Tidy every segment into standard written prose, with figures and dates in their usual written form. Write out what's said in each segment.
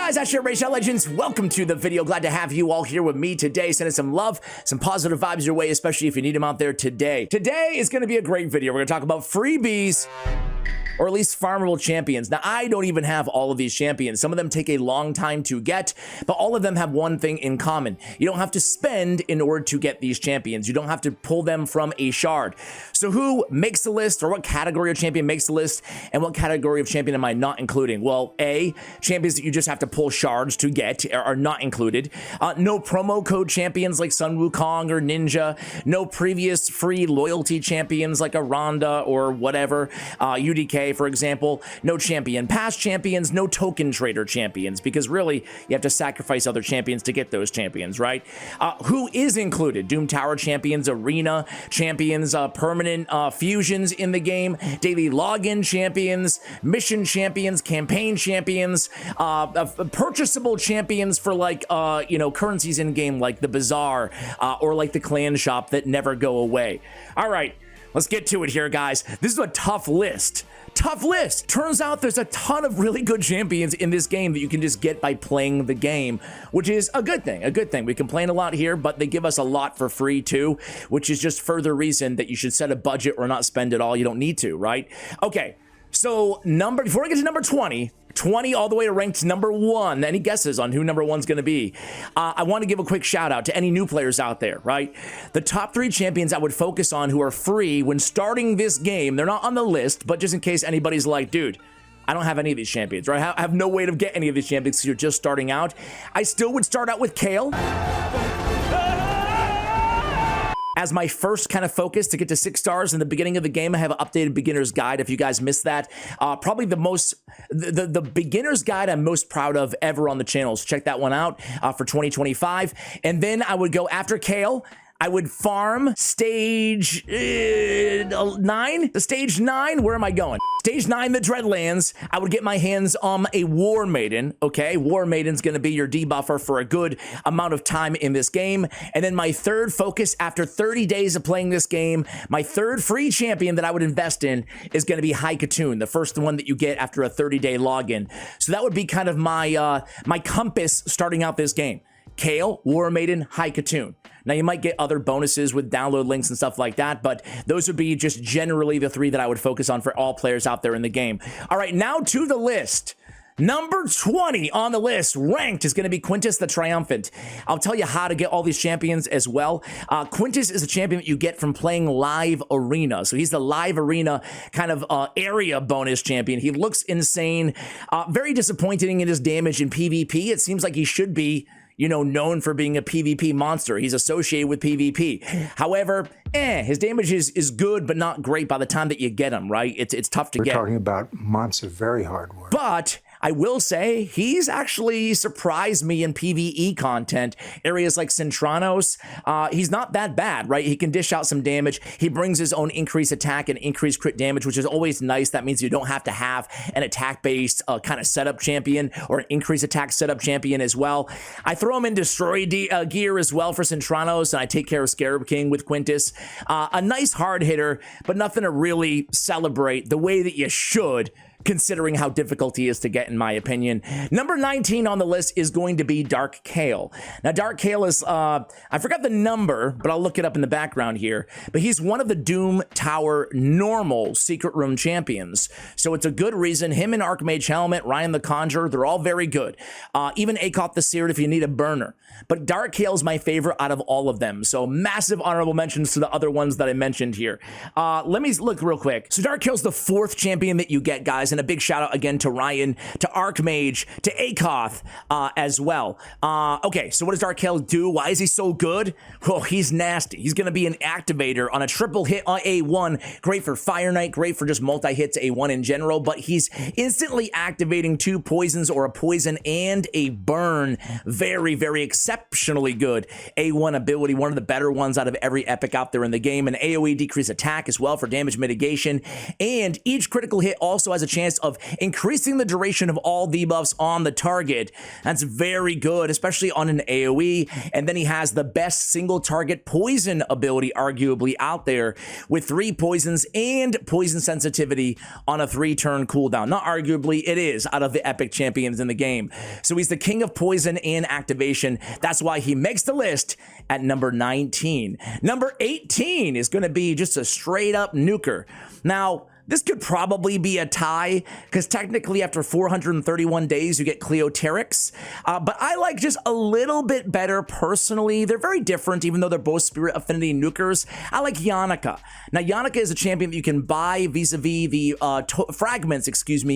guys, Ash Ratio Legends, welcome to the video. Glad to have you all here with me today. Sending some love, some positive vibes your way, especially if you need them out there today. Today is going to be a great video. We're going to talk about freebies, or at least farmable champions. Now, I don't even have all of these champions. Some of them take a long time to get, but all of them have one thing in common. You don't have to spend in order to get these champions. You don't have to pull them from a shard. So who makes the list, or what category of champion makes the list, and what category of champion am I not including? Well, A, champions that you just have to pull shards to get are not included. No promo code champions like Sun Wukong or Ninja. No previous free loyalty champions like a Ronda or whatever, UDK, for example. No champion pass champions, no token trader champions, because really you have to sacrifice other champions to get those champions, right? Who is included? Doom Tower champions, arena champions, permanent fusions in the game, daily login champions, mission champions, campaign champions, purchasable champions for like currencies in game like the bazaar or like the clan shop that never go away. All right, let's get to it here, guys. This is a tough list. Tough list. Turns out there's a ton of really good champions in this game that you can just get by playing the game, which is a good thing. A good thing. We complain a lot here, but they give us a lot for free too, which is just further reason that you should set a budget or not spend it all. You don't need to, right? Okay. So before I get to number 20 all the way to ranked number 1. Any guesses on who number 1's going to be? I want to give a quick shout out to any new players out there, right? The top 3 champions I would focus on who are free when starting this game. They're not on the list, but just in case anybody's like, dude, I don't have any of these champions, right? I have no way to get any of these champions because you're just starting out. I still would start out with Kale as my first kind of focus to get to 6 stars. In the beginning of the game, I have an updated beginner's guide if you guys missed that. Probably the beginner's guide I'm most proud of ever on the channel. So check that one out for 2025. And then I would go after Kale. I would farm stage 9. The stage 9, where am I going? Stage 9, the Dreadlands. I would get my hands on a War Maiden, okay? War Maiden's gonna be your debuffer for a good amount of time in this game. And then my third focus after 30 days of playing this game, my third free champion that I would invest in is gonna be High Katoon, the first one that you get after a 30-day login. So that would be kind of my, my compass starting out this game. Kale, War Maiden, High Katoon. Now, you might get other bonuses with download links and stuff like that, but those would be just generally the 3 that I would focus on for all players out there in the game. All right, now to the list. Number 20 on the list, ranked, is going to be Quintus the Triumphant. I'll tell you how to get all these champions as well. Quintus is a champion that you get from playing live arena. So he's the live arena kind of area bonus champion. He looks insane. Very disappointing in his damage in PvP. It seems like he should be, you know, known for being a PvP monster. He's associated with PvP. However, his damage is good, but not great by the time that you get him, right? It's tough to get. We're talking about months of very hard work. But I will say he's actually surprised me in PvE content. Areas like Centranos, he's not that bad, right? He can dish out some damage. He brings his own increased attack and increased crit damage, which is always nice. That means you don't have to have an attack-based kind of setup champion or an increased attack setup champion as well. I throw him in Destroy gear as well for Centranos, and I take care of Scarab King with Quintus. A nice hard hitter, but nothing to really celebrate the way that you should, considering how difficult he is to get, in my opinion. Number 19 on the list is going to be Dark Kale. Now, Dark Kale is, I forgot the number, but I'll look it up in the background here, but he's one of the Doom Tower normal Secret Room champions. So it's a good reason. Him and Archmage Helmet, Ryan the Conjurer, they're all very good. Even Akoth the Seared if you need a burner. But Dark Kale is my favorite out of all of them. So massive honorable mentions to the other ones that I mentioned here. Let me look real quick. So Dark Kale's the 4th champion that you get, guys. And a big shout out again to Ryan, to Archmage, to Akoth as well. Okay, so what does Dark Kale do? Why is he so good? Well, he's nasty. He's going to be an activator on a triple hit on A1. Great for Fire Knight, great for just multi-hits A1 in general, but he's instantly activating 2 poisons or a poison and a burn. Very, very exceptionally good A1 ability, one of the better ones out of every epic out there in the game. An AoE decrease attack as well for damage mitigation, and each critical hit also has a chance chance of increasing the duration of all debuffs on the target. That's very good, especially on an AoE. And then he has the best single target poison ability arguably out there, with 3 poisons and poison sensitivity on a 3-turn cooldown. Not arguably, it is out of the epic champions in the game. So he's the king of poison and activation. That's why he makes the list at number 19. Number 18 is going to be just a straight up nuker. Now, this could probably be a tie, because technically after 431 days, you get Cleoterix. But I like just a little bit better personally. They're very different, even though they're both Spirit Affinity nukers. I like Yannica. Now, Yannica is a champion that you can buy vis-a-vis the fragments,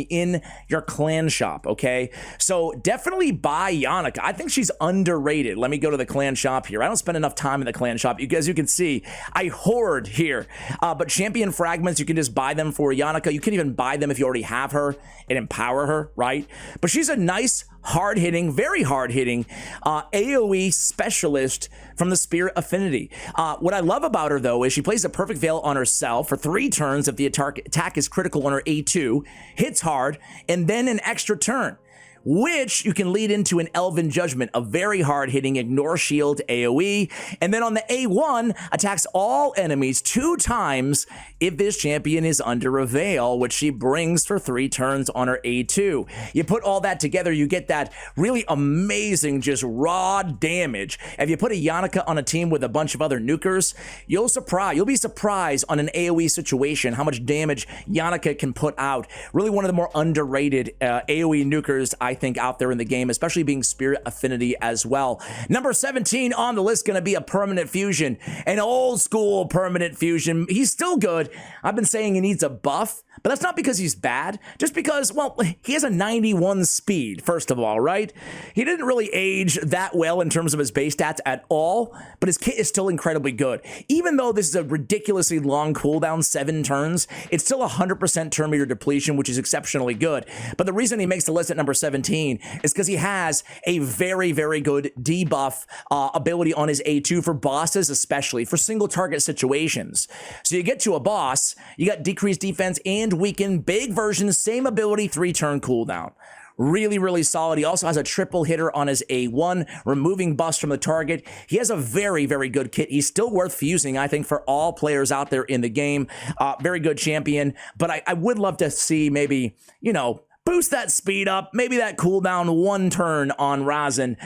in your clan shop, okay? So definitely buy Yannica. I think she's underrated. Let me go to the clan shop here. I don't spend enough time in the clan shop. As you can see, I hoard here. But champion fragments, you can just buy them for Yannica. You can even buy them if you already have her and empower her, right? But she's a nice, hard-hitting, very hard-hitting AoE specialist from the Spirit Affinity. What I love about her, though, is she plays a perfect veil on herself for 3 turns if the attack is critical on her A2, hits hard, and then an extra turn, which you can lead into an Elven Judgment, a very hard-hitting ignore shield AoE, and then on the A1, attacks all enemies 2 times if this champion is under a veil, which she brings for 3 turns on her A2. You put all that together, you get that really amazing, just raw damage. If you put a Yannica on a team with a bunch of other nukers, you'll be surprised on an AoE situation how much damage Yannica can put out. Really one of the more underrated AoE nukers, I think, out there in the game, especially being Spirit Affinity as well. Number 17 on the list, going to be a permanent fusion, an old school permanent fusion. He's still good. I've been saying he needs a buff, but that's not because he's bad, just because, well, he has a 91 speed, first of all, right? He didn't really age that well in terms of his base stats at all, but his kit is still incredibly good. Even though this is a ridiculously long cooldown, 7 turns, it's still 100% turn meter depletion, which is exceptionally good. But the reason he makes the list at number 17 is because he has a very, very good debuff ability on his A2 for bosses, especially for single target situations. So you get to a boss, you got decreased defense and weaken, big version, same ability, 3-turn cooldown. Really, really solid. He also has a triple hitter on his A1, removing buffs from the target. He has a very, very good kit. He's still worth fusing, I think, for all players out there in the game. Very good champion, but I would love to see maybe, boost that speed up, maybe that cooldown 1 turn on Razin,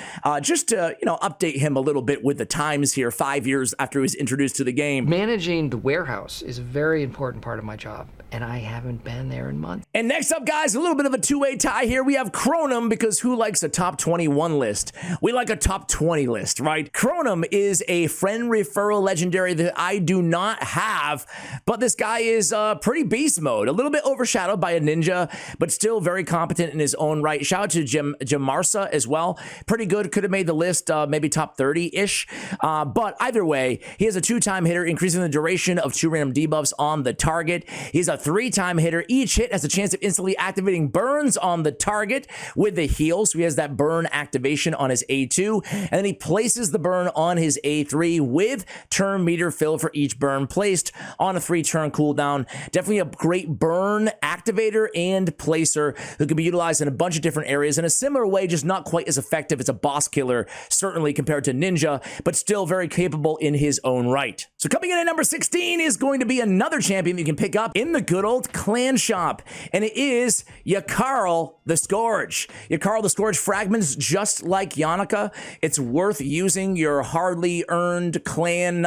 just to, update him a little bit with the times here, 5 years after he was introduced to the game. Managing the warehouse is a very important part of my job, and I haven't been there in months. And next up, guys, a little bit of a 2-way tie here. We have Chronum, because who likes a top 21 list? We like a top 20 list, right? Chronum is a friend referral legendary that I do not have, but this guy is pretty beast mode, a little bit overshadowed by a ninja, but still very competent in his own right. Shout out to Jamarsa as well. Pretty good. Could have made the list, maybe top 30-ish. But either way, he has a 2-time hitter, increasing the duration of 2 random debuffs on the target. He's a 3-time hitter. Each hit has a chance of instantly activating burns on the target with the heal. So he has that burn activation on his A2. And then he places the burn on his A3 with turn meter fill for each burn placed on a 3-turn cooldown. Definitely a great burn activator and placer who can be utilized in a bunch of different areas in a similar way, just not quite as effective as a boss killer, certainly compared to Ninja, but still very capable in his own right. So coming in at number 16 is going to be another champion you can pick up in the good old clan shop, and it is Yakarl the Scourge. Yakarl the Scourge fragments just like Yannica. It's worth using your hardly earned clan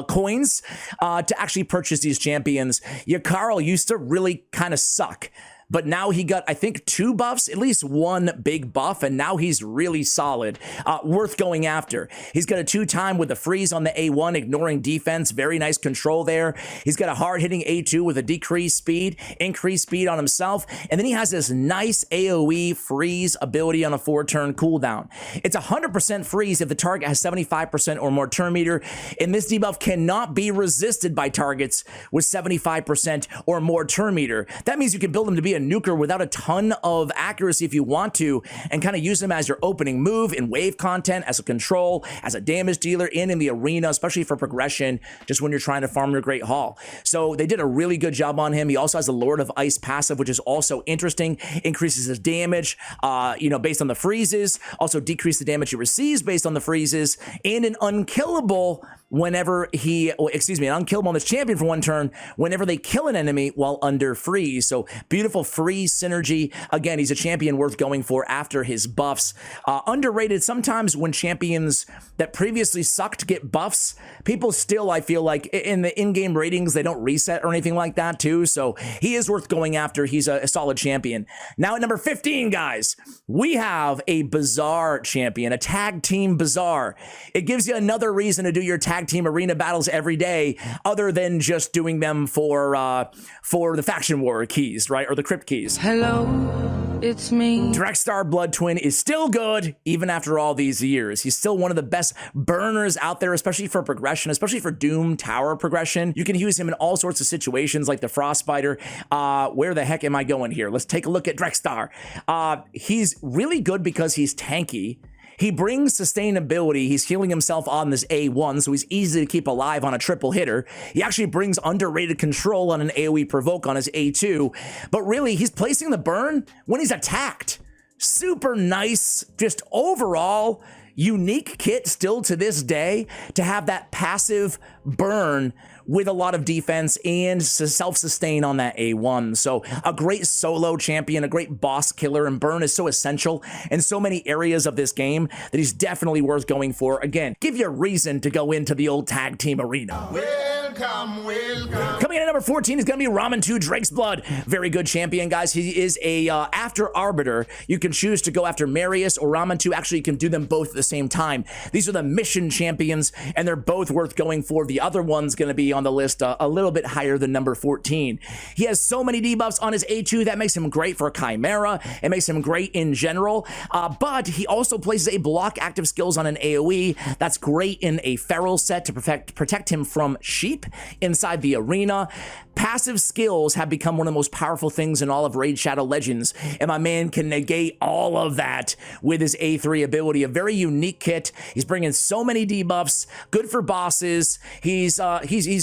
coins to actually purchase these champions. Yakarl used to really kind of suck, but now he got, I think, 2 buffs, at least 1 big buff, and now he's really solid, worth going after. He's got a 2-time with a freeze on the A1, ignoring defense, very nice control there. He's got a hard-hitting A2 with a decreased speed, increased speed on himself, and then he has this nice AoE freeze ability on a 4-turn cooldown. It's 100% freeze if the target has 75% or more turn meter, and this debuff cannot be resisted by targets with 75% or more turn meter. That means you can build him to be be a nuker without a ton of accuracy if you want to, and kind of use him as your opening move in wave content, as a control, as a damage dealer, and in the arena, especially for progression, just when you're trying to farm your Great Hall. So they did a really good job on him. He also has the Lord of Ice passive, which is also interesting. Increases his damage, based on the freezes. Also decrease the damage he receives based on the freezes, and an unkillable whenever an unkillable on this champion for one turn whenever they kill an enemy while under freeze. So beautiful freeze synergy. Again, he's a champion worth going for after his buffs. Underrated sometimes when champions that previously sucked get buffs. People still, I feel like, in the in-game ratings, they don't reset or anything like that too. So he is worth going after. He's a solid champion. Now at number 15, guys, we have a Bazaar champion, a tag team Bazaar. It gives you another reason to do your tag team arena battles every day, other than just doing them for the faction war keys, right? Or the crypt keys. Hello, it's me. Drexstar Blood Twin is still good, even after all these years. He's still one of the best burners out there, especially for progression, especially for Doom Tower progression. You can use him in all sorts of situations like the Frostbiter. Where the heck am I going here? Let's take a look at Drexstar. He's really good because he's tanky. He brings sustainability. He's healing himself on this A1, so he's easy to keep alive on a triple hitter. He actually brings underrated control on an AoE provoke on his A2, but really, he's placing the burn when he's attacked. Super nice, just overall unique kit still to this day to have that passive burn with a lot of defense and self-sustain on that A1. So a great solo champion, a great boss killer, and burn is so essential in so many areas of this game that he's definitely worth going for. Again, give you a reason to go into the old tag team arena. Welcome, welcome. Coming in at number 14 is going to be Ramen 2 Drake's Blood. Very good champion, guys. He is a after Arbiter. You can choose to go after Marius or Ramen 2. Actually, you can do them both at the same time. These are the mission champions, and they're both worth going for. The other one's going to be on the list a little bit higher than number 14. He has so many debuffs on his A2 that makes him great for Chimera. It makes him great in general, but he also places a block active skills on an AoE. That's great in a feral set to protect him from sheep inside the arena. Passive skills have become one of the most powerful things in all of Raid Shadow Legends, and my man can negate all of that with his A3 ability. A very unique kit. He's bringing so many debuffs, good for bosses. He's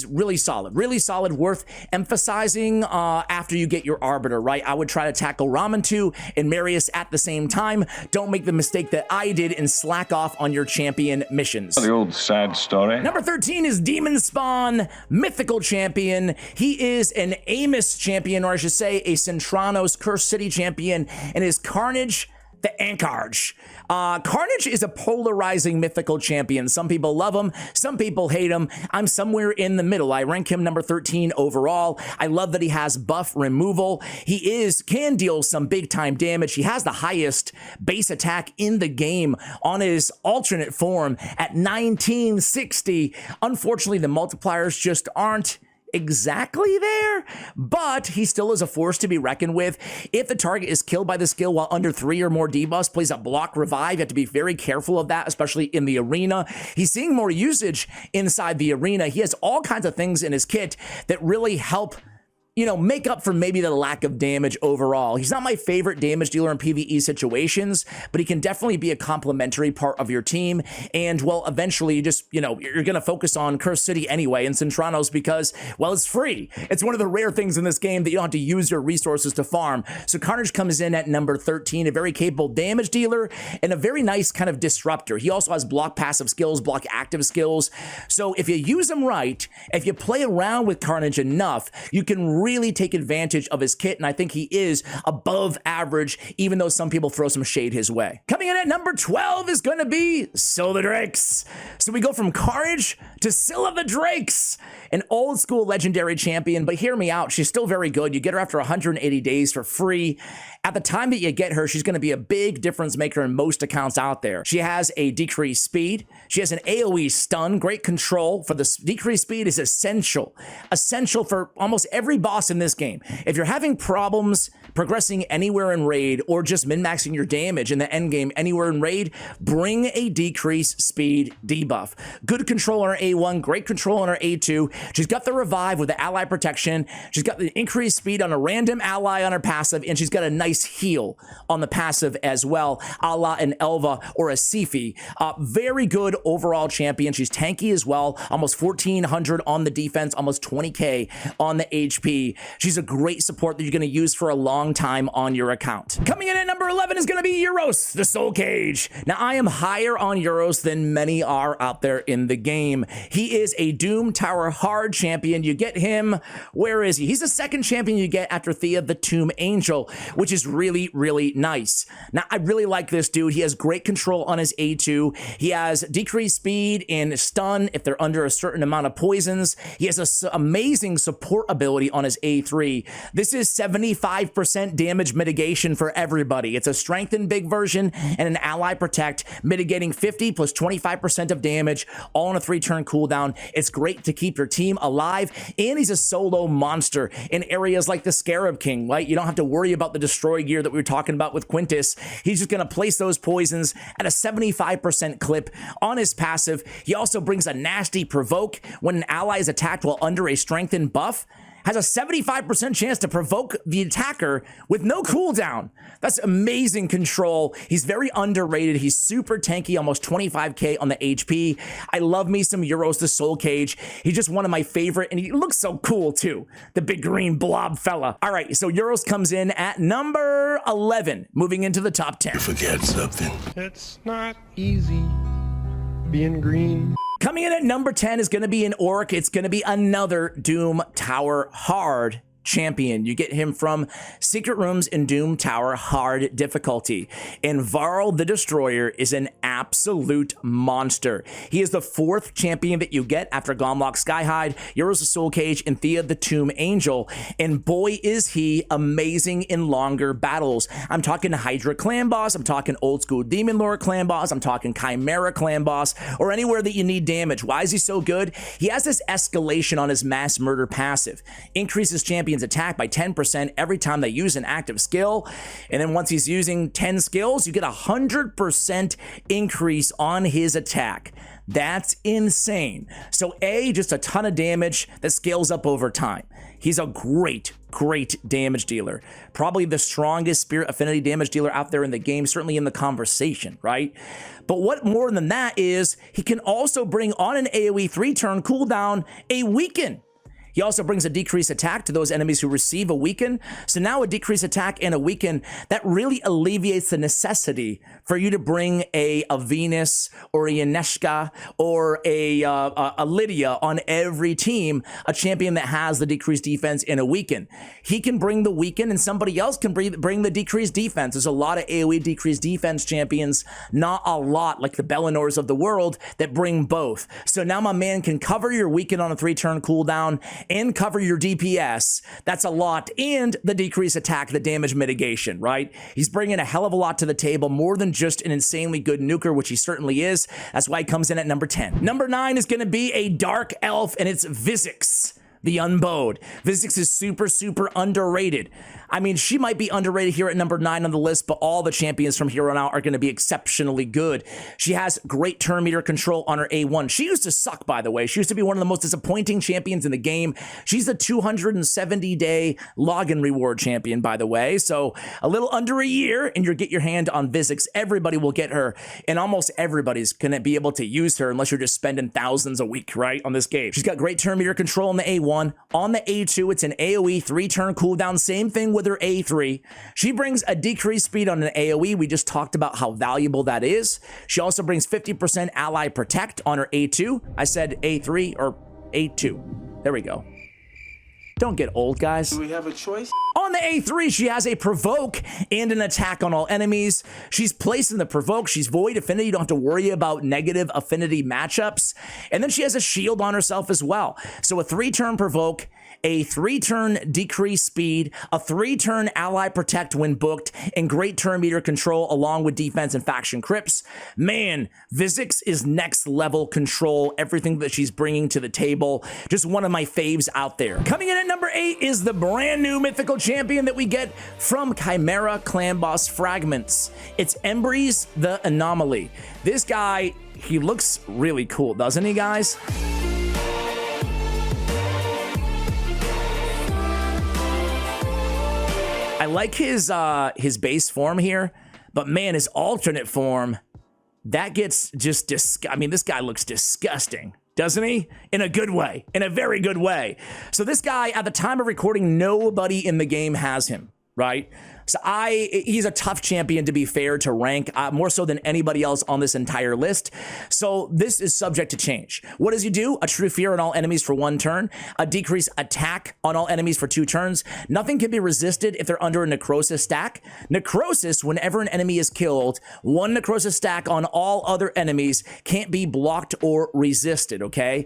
really solid, worth emphasizing after you get your Arbiter, right? I would try to tackle Ramen 2 and Marius at the same time. Don't make the mistake that I did and slack off on your champion missions. The old sad story. Number 13 is Demon Spawn, mythical champion. He is an Amos champion, or I should say a Centranos Cursed City champion, and is Carnage the Ankarge. Carnage is a polarizing mythical champion. Some people love him, some people hate him. I'm somewhere in the middle. I rank him number 13 overall. I love that he has buff removal. He can deal some big time damage. He has the highest base attack in the game on his alternate form at 1960. Unfortunately, the multipliers just aren't exactly there, but he still is a force to be reckoned with. If the target is killed by the skill while under 3 or more debuffs, plays a block revive. You have to be very careful of that, especially in the arena. He's seeing more usage inside the arena. He has all kinds of things in his kit that really help make up for maybe the lack of damage overall. He's not my favorite damage dealer in PvE situations, but he can definitely be a complementary part of your team. And, well, eventually you're going to focus on Cursed City anyway in Centranos because, well, it's free. It's one of the rare things in this game that you don't have to use your resources to farm. So Carnage comes in at number 13, a very capable damage dealer and a very nice kind of disruptor. He also has block passive skills, block active skills. So if you use him right, if you play around with Carnage enough, you can really take advantage of his kit, and I think he is above average, even though some people throw some shade his way. Coming in at number 12 is going to be Scylla the Drakes. So we go from Carnage to Scylla the Drakes, an old school legendary champion, but hear me out, she's still very good. You get her after 180 days for free. At the time that you get her, she's going to be a big difference maker in most accounts out there. She has a decreased speed. She has an AoE stun, great control. For the decreased speed is essential for almost every boss boss in this game. If you're having problems progressing anywhere in raid or just min-maxing your damage in the end game anywhere in raid, bring a decrease speed debuff. Good control on her A1, great control on her A2. She's got the revive with the ally protection. She's got the increased speed on a random ally on her passive, and she's got a nice heal on the passive as well, a la an Elva or a Sifi. Very good overall champion. She's tanky as well, almost 1400 on the defense, almost 20k on the HP. She's a great support that you're going to use for a long time on your account. Coming in at number 11 is going to be Euros, the Soul Cage. Now, I am higher on Euros than many are out there in the game. He is a Doom Tower hard champion. You get him, where is he? He's the second champion you get after Thea the Tomb Angel, which is really, really nice. Now, I really like this dude. He has great control on his A2. He has decreased speed and stun if they're under a certain amount of poisons. He has an amazing support ability on his A3. This is 75% damage mitigation for everybody. It's a strengthened big version and an ally protect, mitigating 50 plus 25% of damage, all on a 3-turn cooldown. It's great to keep your team alive, and he's a solo monster in areas like the Scarab King, right? You don't have to worry about the destroy gear that we were talking about with Quintus. He's just going to place those poisons at a 75% clip on his passive. He also brings a nasty provoke when an ally is attacked while under a strengthened buff. Has a 75% chance to provoke the attacker with no cooldown. That's amazing control. He's very underrated. He's super tanky, almost 25k on the HP. I love me some Euros the Soul Cage. He's just one of my favorite, and he looks so cool too. The big green blob fella. All right, so Euros comes in at number 11, moving into the top 10. Forget something. It's not easy being green. Coming in at number 10 is going to be an Orc. It's going to be another Doom Tower hard champion. You get him from Secret Rooms in Doom Tower hard difficulty. And Varl the Destroyer is an absolute monster. He is the 4th champion that you get after Gomlock Skyhide, Euros the Soul Cage, and Thea the Tomb Angel. And boy, is he amazing in longer battles. I'm talking Hydra clan boss, I'm talking old school Demon Lord clan boss, I'm talking Chimera clan boss, or anywhere that you need damage. Why is he so good? He has this escalation on his mass murder passive. Increases champion attack by 10% every time they use an active skill. And then once he's using 10 skills, you get 100% increase on his attack. That's insane. So just a ton of damage that scales up over time. He's a great damage dealer. Probably the strongest spirit affinity damage dealer out there in the game, certainly in the conversation, right? But what more than that is, he can also bring on an AoE 3-turn cooldown a weaken. He also brings a decreased attack to those enemies who receive a weaken. So now a decreased attack and a weaken, that really alleviates the necessity for you to bring a Venus or a Yaneshka or a Lydia on every team, a champion that has the decreased defense and a weaken. He can bring the weaken and somebody else can bring the decreased defense. There's a lot of AoE decreased defense champions, not a lot like the Bellinors of the world that bring both. So now my man can cover your weaken on a 3-turn cooldown and cover your DPS. That's a lot. And the decreased attack, the damage mitigation, right? He's bringing a hell of a lot to the table, more than just an insanely good nuker, which he certainly is. That's why he comes in at number 10. Number 9 is going to be a dark elf, and it's Vizix the Unbowed. Vizix is super underrated. I mean, she might be underrated here at number 9 on the list, but all the champions from here on out are going to be exceptionally good. She has great turn meter control on her A1. She used to suck, by the way. She used to be one of the most disappointing champions in the game. She's the 270-day login reward champion, by the way. So a little under a year, and you get your hand on Vizix. Everybody will get her, and almost everybody's going to be able to use her unless you're just spending thousands a week, right, on this game. She's got great turn meter control on the A1. On the A2, it's an AoE 3-turn cooldown. Same thing with her A3. She brings a decreased speed on an AoE. We just talked about how valuable that is. She also brings 50% ally protect on her A2. I said A3 or A2. There we go. Don't get old, guys. Do we have a choice? On the A3, she has a provoke and an attack on all enemies. She's placed in the provoke. She's void affinity. You don't have to worry about negative affinity matchups. And then she has a shield on herself as well. So a 3-turn provoke a 3-turn decrease speed, a 3-turn ally protect when booked, and great turn meter control along with defense and faction crypts. Man, Vizix is next level control, everything that she's bringing to the table. Just one of my faves out there. Coming in at number 8 is the brand new mythical champion that we get from Chimera Clan Boss Fragments. It's Embreeze the Anomaly. This guy, he looks really cool, doesn't he, guys? I like his base form here, but man, his alternate form, that gets just I mean, this guy looks disgusting, doesn't he? In a good way, in a very good way. So this guy, at the time of recording, nobody in the game has him, right? So he's a tough champion, to be fair, to rank, more so than anybody else on this entire list. So this is subject to change. What does he do? A true fear on all enemies for 1 turn, a decreased attack on all enemies for 2 turns. Nothing can be resisted if they're under a necrosis stack. Necrosis, whenever an enemy is killed, 1 necrosis stack on all other enemies can't be blocked or resisted, okay?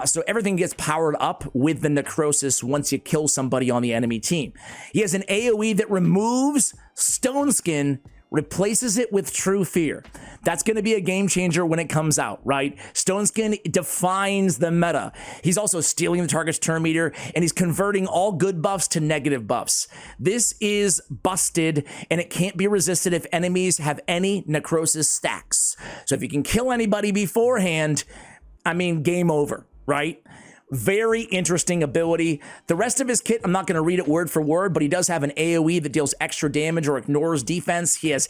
So everything gets powered up with the necrosis once you kill somebody on the enemy team. He has an AoE that removes Stone Skin, replaces it with True Fear. That's going to be a game changer when it comes out, right? Stone Skin defines the meta. He's also stealing the target's turn meter, and he's converting all good buffs to negative buffs. This is busted, and it can't be resisted if enemies have any necrosis stacks. So if you can kill anybody beforehand, I mean, game over, right? Very interesting ability. The rest of his kit, I'm not going to read it word for word, but he does have an AoE that deals extra damage or ignores defense. He has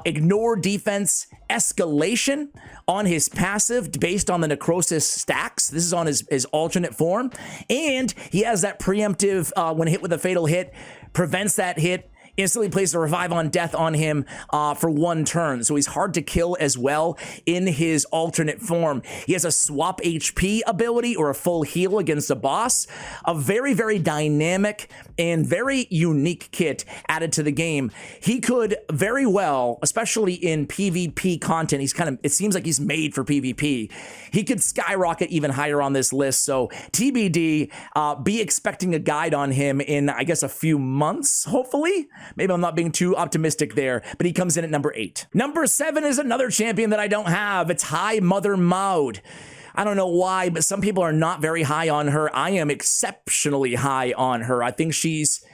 ignore defense escalation on his passive based on the necrosis stacks. This is on his alternate form. And he has that preemptive, when hit with a fatal hit, prevents that hit, instantly places a revive on death on him for 1 turn. So he's hard to kill as well in his alternate form. He has a swap HP ability or a full heal against a boss. A very, very dynamic and very unique kit added to the game. He could very well, especially in PvP content, it seems like he's made for PvP. He could skyrocket even higher on this list. So TBD, be expecting a guide on him in, I guess, a few months, hopefully. Maybe I'm not being too optimistic there, but he comes in at number 8. Number 7 is another champion that I don't have. It's High Mother Maud. I don't know why, but some people are not very high on her. I am exceptionally high on her. I think she's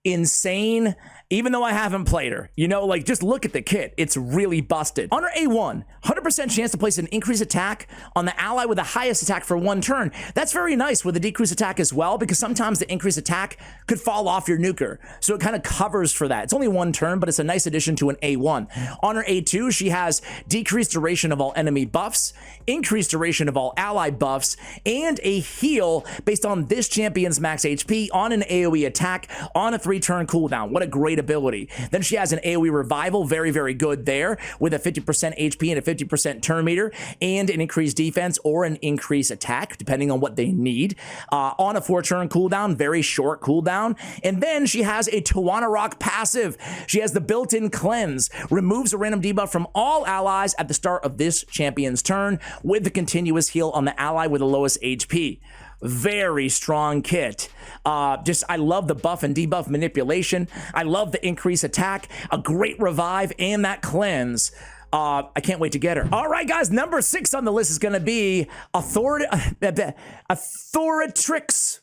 insane, even though I haven't played her. You know, like, just look at the kit. It's really busted. On her A1, 100% chance to place an increased attack on the ally with the highest attack for 1 turn. That's very nice with a decreased attack as well, because sometimes the increased attack could fall off your nuker. So it kind of covers for that. It's only 1 turn, but it's a nice addition to an A1. On her A2, she has decreased duration of all enemy buffs, increased duration of all ally buffs, and a heal based on this champion's max HP on an AoE attack on a 3-turn cooldown. What a great ability. Then she has an AoE revival, very, very good there, with a 50% HP and a 50% turn meter, and an increased defense or an increased attack, depending on what they need. On a 4-turn cooldown, very short cooldown. And then she has a Tawana Rock passive. She has the built-in cleanse, removes a random debuff from all allies at the start of this champion's turn, with the continuous heal on the ally with the lowest HP. Very strong kit. I love the buff and debuff manipulation. I love the increased attack, a great revive, and that cleanse. I can't wait to get her. All right, guys, number 6 on the list is going to be Authoritrix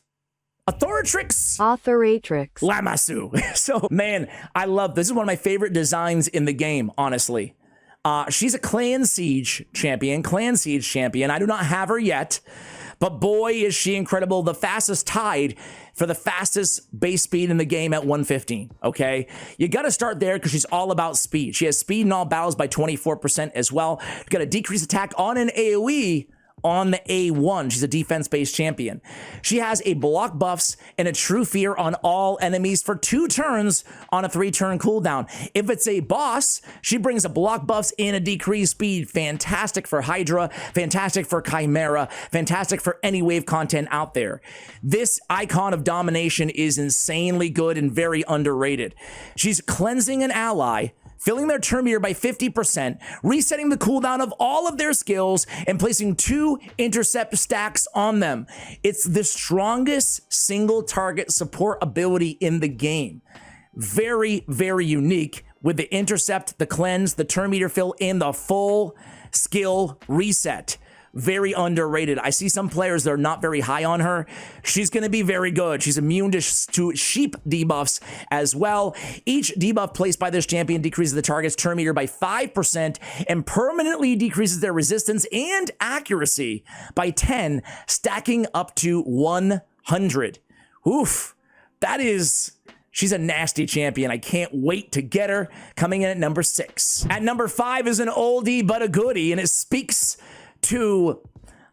Lamassu. So, man, I love this. Is one of my favorite designs in the game, honestly. She's a Clan Siege champion. I do not have her yet. But boy, is she incredible. The fastest tied for the fastest base speed in the game at 115, okay? You got to start there because she's all about speed. She has speed in all battles by 24% as well. You got a decreased attack on an AoE on the A1. She's a defense-based champion. She has a block buffs and a true fear on all enemies for 2 turns on a 3-turn cooldown. If it's a boss, she brings a block buffs and a decreased speed. Fantastic for Hydra, fantastic for Chimera, fantastic for any wave content out there. This icon of domination is insanely good and very underrated. She's cleansing an ally, filling their turn meter by 50%, resetting the cooldown of all of their skills, and placing 2 intercept stacks on them. It's the strongest single target support ability in the game. Very, very unique with the intercept, the cleanse, the turn meter fill, and the full skill reset. Very underrated. I see some players that are not very high on her. She's going to be very good. She's immune to sheep debuffs as well. Each debuff placed by this champion decreases the target's turn meter by 5% and permanently decreases their resistance and accuracy by 10, stacking up to 100. Oof. That is... She's a nasty champion. I can't wait to get her. Coming in at number 6. At number 5 is an oldie but a goodie, and it speaks to,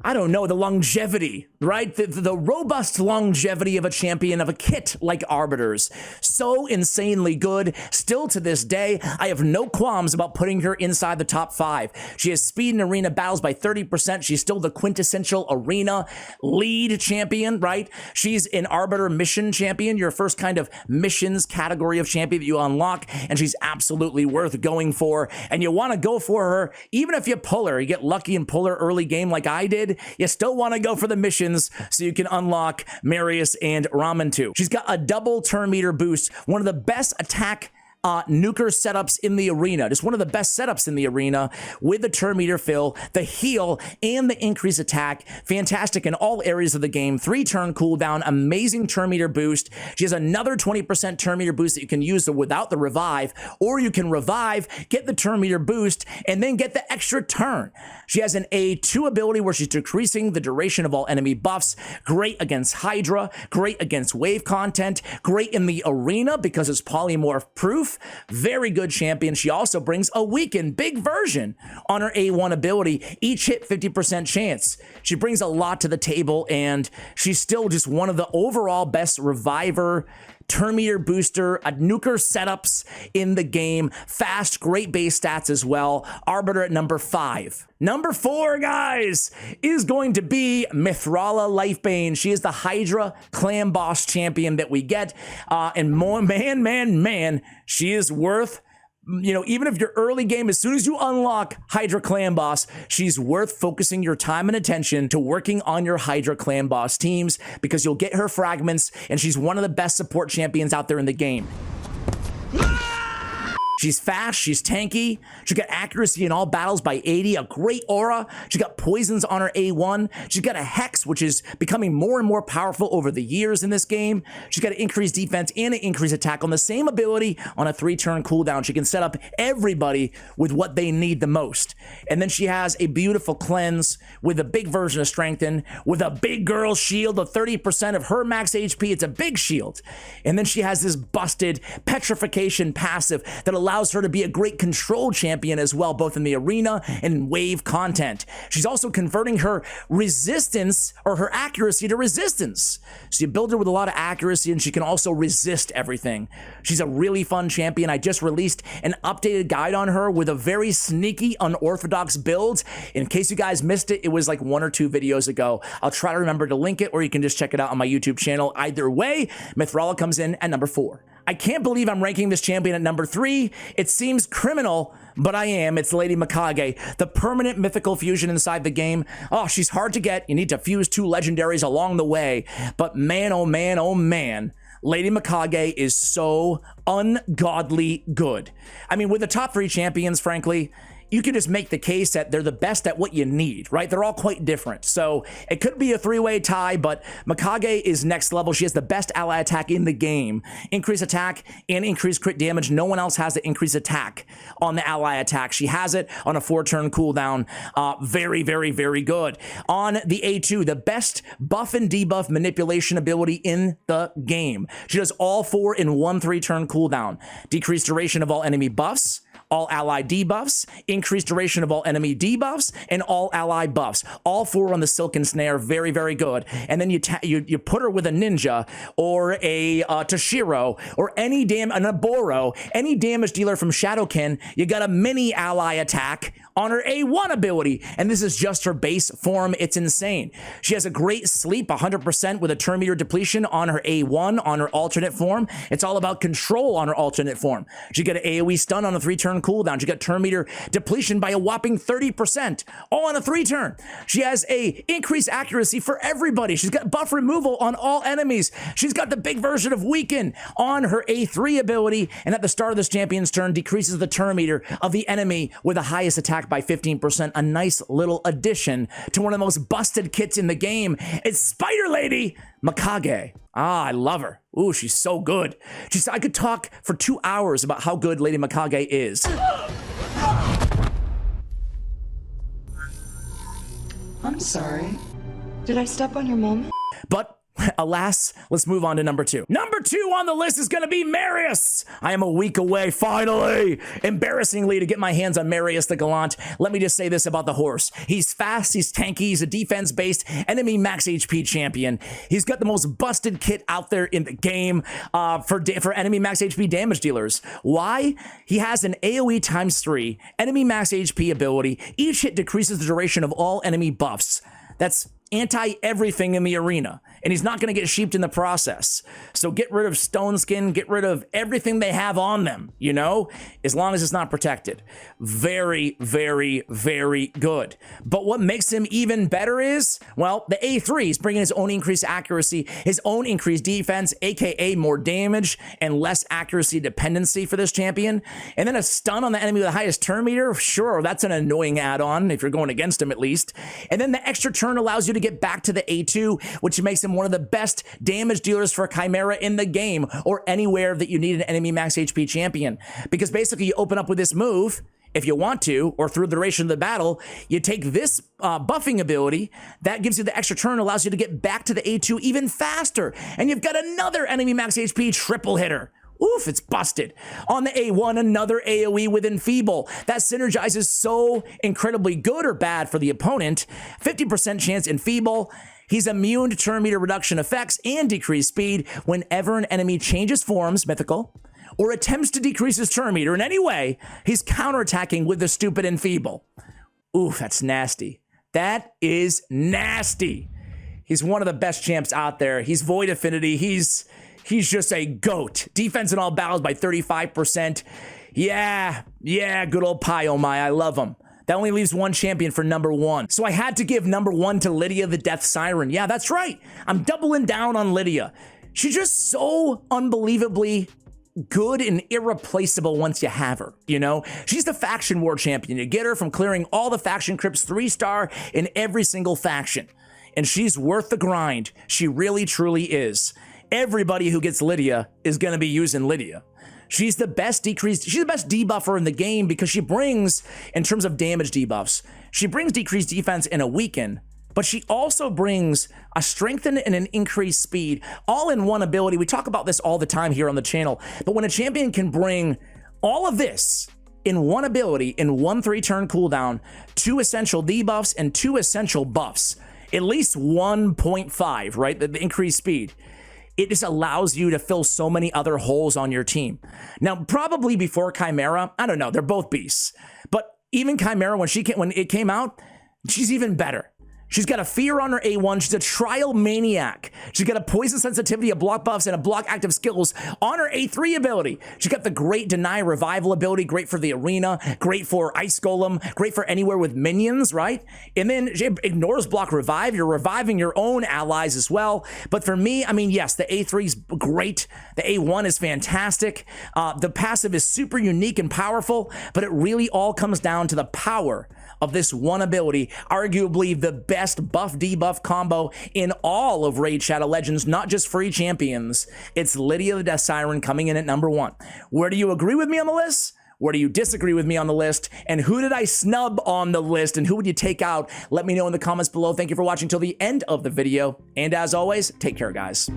I don't know, the longevity, right? The robust longevity of a champion, of a kit like Arbiter's. So insanely good. Still to this day, I have no qualms about putting her inside the top 5. She has speed in arena battles by 30%. She's still the quintessential arena lead champion, right? She's an Arbiter mission champion, your first kind of missions category of champion that you unlock, and she's absolutely worth going for. And you want to go for her, even if you pull her, you get lucky and pull her early game like I did, you still want to go for the missions so you can unlock Marius and Ramen too. She's got a double turn meter boost, one of the best attack nuker setups in the arena. Just one of the best setups in the arena with the turn meter fill, the heal, and the increased attack. Fantastic in all areas of the game. 3 turn cooldown, amazing turn meter boost. She has another 20% turn meter boost that you can use without the revive, or you can revive, get the turn meter boost, and then get the extra turn. She has an A2 ability where she's decreasing the duration of all enemy buffs. Great against Hydra, great against wave content, great in the arena because it's polymorph proof. Very good champion. She also brings a weakened big version on her A1 ability. Each hit 50% chance. She brings a lot to the table, and she's still just one of the overall best reviver, turn meter booster, nuker setups in the game. Fast, great base stats as well. Arbiter at number 5. Number 4, guys, is going to be Mithrala Lifebane. She is the Hydra clan boss champion that we get. And more, man, she is worth, you know, even if your early game, as soon as you unlock Hydra Clan Boss, she's worth focusing your time and attention to working on your Hydra Clan Boss teams, because you'll get her fragments, and she's one of the best support champions out there in the game. She's fast, she's tanky, she's got accuracy in all battles by 80, a great aura, she's got poisons on her A1, she's got a Hex, which is becoming more and more powerful over the years in this game, she's got an increased defense and an increased attack on the same ability on a 3-turn cooldown. She can set up everybody with what they need the most. And then she has a beautiful cleanse with a big version of Strengthen, with a big girl shield of 30% of her max HP, it's a big shield. And then she has this busted petrification passive that allows her to be a great control champion as well, both in the arena and in wave content. She's also converting her resistance, or her accuracy, to resistance. So you build her with a lot of accuracy, and she can also resist everything. She's a really fun champion. I just released an updated guide on her with a very sneaky, unorthodox build. In case you guys missed it, it was like 1 or 2 videos ago. I'll try to remember to link it, or you can just check it out on my YouTube channel. Either way, Mithrala comes in at number 4. I can't believe I'm ranking this champion at number 3. It seems criminal, but I am. It's Lady Mikage, the permanent mythical fusion inside the game. Oh, she's hard to get. You need to fuse 2 legendaries along the way. But man, oh man, Lady Mikage is so ungodly good. I mean, with the top 3 champions, frankly, you can just make the case that they're the best at what you need, right? They're all quite different. So it could be a 3-way tie, but Mikage is next level. She has the best ally attack in the game. Increased attack and increased crit damage. No one else has the increased attack on the ally attack. She has it on a 4-turn cooldown. Very, very, very good. On the A2, the best buff and debuff manipulation ability in the game. She does all 4 in 1 3-turn cooldown. Decreased duration of all enemy buffs, all ally debuffs, increased duration of all enemy debuffs, and all ally buffs. All 4 on the Silken Snare, very, very good. And then you put her with a ninja, or a Toshiro, or an Aboro, any damage dealer from Shadowkin, you got a mini ally attack on her A1 ability, and this is just her base form. It's insane. She has a great sleep, 100% with a turn meter depletion on her A1, on her alternate form. It's all about control on her alternate form. She got an AoE stun on a 3-turn 3-turn cooldown. She got turn meter depletion by a whopping 30%, all on a 3-turn. She has a increased accuracy for everybody. She's got buff removal on all enemies. She's got the big version of weaken on her A3 ability, and at the start of this champion's turn, decreases the turn meter of the enemy with the highest attack by 15%. A nice little addition to one of the most busted kits in the game. It's Spider Lady Mikage. Ah, I love her. Ooh, she's so good. I could talk for 2 hours about how good Lady Mikage is. I'm sorry. Did I step on your moment? But alas, let's move on to number 2. Number 2 on the list is going to be Marius. I am a week away, finally, embarrassingly, to get my hands on Marius the Gallant. Let me just say this about the horse. He's fast, he's tanky, he's a defense-based enemy max HP champion. He's got the most busted kit out there in the game for enemy max HP damage dealers. Why? He has an AoE ×3 enemy max HP ability. Each hit decreases the duration of all enemy buffs. That's anti-everything in the arena, and he's not going to get sheeped in the process. So get rid of Stone Skin, get rid of everything they have on them, you know, as long as it's not protected. Very, very, very good. But what makes him even better is, well, the A3 is bringing his own increased accuracy, his own increased defense, aka more damage and less accuracy dependency for this champion. And then a stun on the enemy with the highest turn meter, sure, that's an annoying add-on if you're going against him at least. And then the extra turn allows you to get back to the A2, which makes him one of the best damage dealers for Chimera in the game, or anywhere that you need an enemy max HP champion. Because basically you open up with this move, if you want to, or through the duration of the battle, you take this buffing ability, that gives you the extra turn, allows you to get back to the A2 even faster, and you've got another enemy max HP triple hitter. Oof, it's busted. On the A1, another AoE with Enfeeble. That synergizes so incredibly good or bad for the opponent. 50% chance Enfeeble. He's immune to turn meter reduction effects and decreased speed whenever an enemy changes forms, mythical, or attempts to decrease his turn meter in any way. He's counterattacking with the stupid Enfeeble. Oof, that's nasty. That is nasty. He's one of the best champs out there. He's Void Affinity. He's just a goat. Defense in all battles by 35%. Yeah, good old Pyomai. I love him. That only leaves one champion for number 1. So I had to give number 1 to Lydia the Death Siren. Yeah, that's right. I'm doubling down on Lydia. She's just so unbelievably good and irreplaceable once you have her, you know? She's the faction war champion. You get her from clearing all the faction crypts 3-star in every single faction. And she's worth the grind. She really, truly is. Everybody who gets Lydia is going to be using Lydia. She's the best debuffer in the game because she brings, in terms of damage debuffs, she brings decreased defense and a weaken, but she also brings a strengthen and an increased speed, all in one ability. We talk about this all the time here on the channel, but when a champion can bring all of this in one ability, in one 3-turn cooldown, 2 essential debuffs and 2 essential buffs, at least 1.5, right? The increased speed. It just allows you to fill so many other holes on your team. Now, probably before Chimera, I don't know, they're both beasts. But even Chimera, when it came out, she's even better. She's got a fear on her A1. She's a trial maniac. She's got a poison sensitivity, a block buffs, and a block active skills on her A3 ability. She's got the great deny revival ability, great for the arena, great for Ice Golem, great for anywhere with minions, right? And then she ignores block revive. You're reviving your own allies as well. But for me, I mean, yes, the A3 is great. The A1 is fantastic. The passive is super unique and powerful, but it really all comes down to the power of this one ability, arguably the best buff debuff combo in all of Raid Shadow Legends, not just free champions. It's Lydia the Death Siren coming in at number 1. Where do you agree with me on the list? Where do you disagree with me on the list? And who did I snub on the list? And who would you take out? Let me know in the comments below. Thank you for watching till the end of the video. And as always, take care, guys.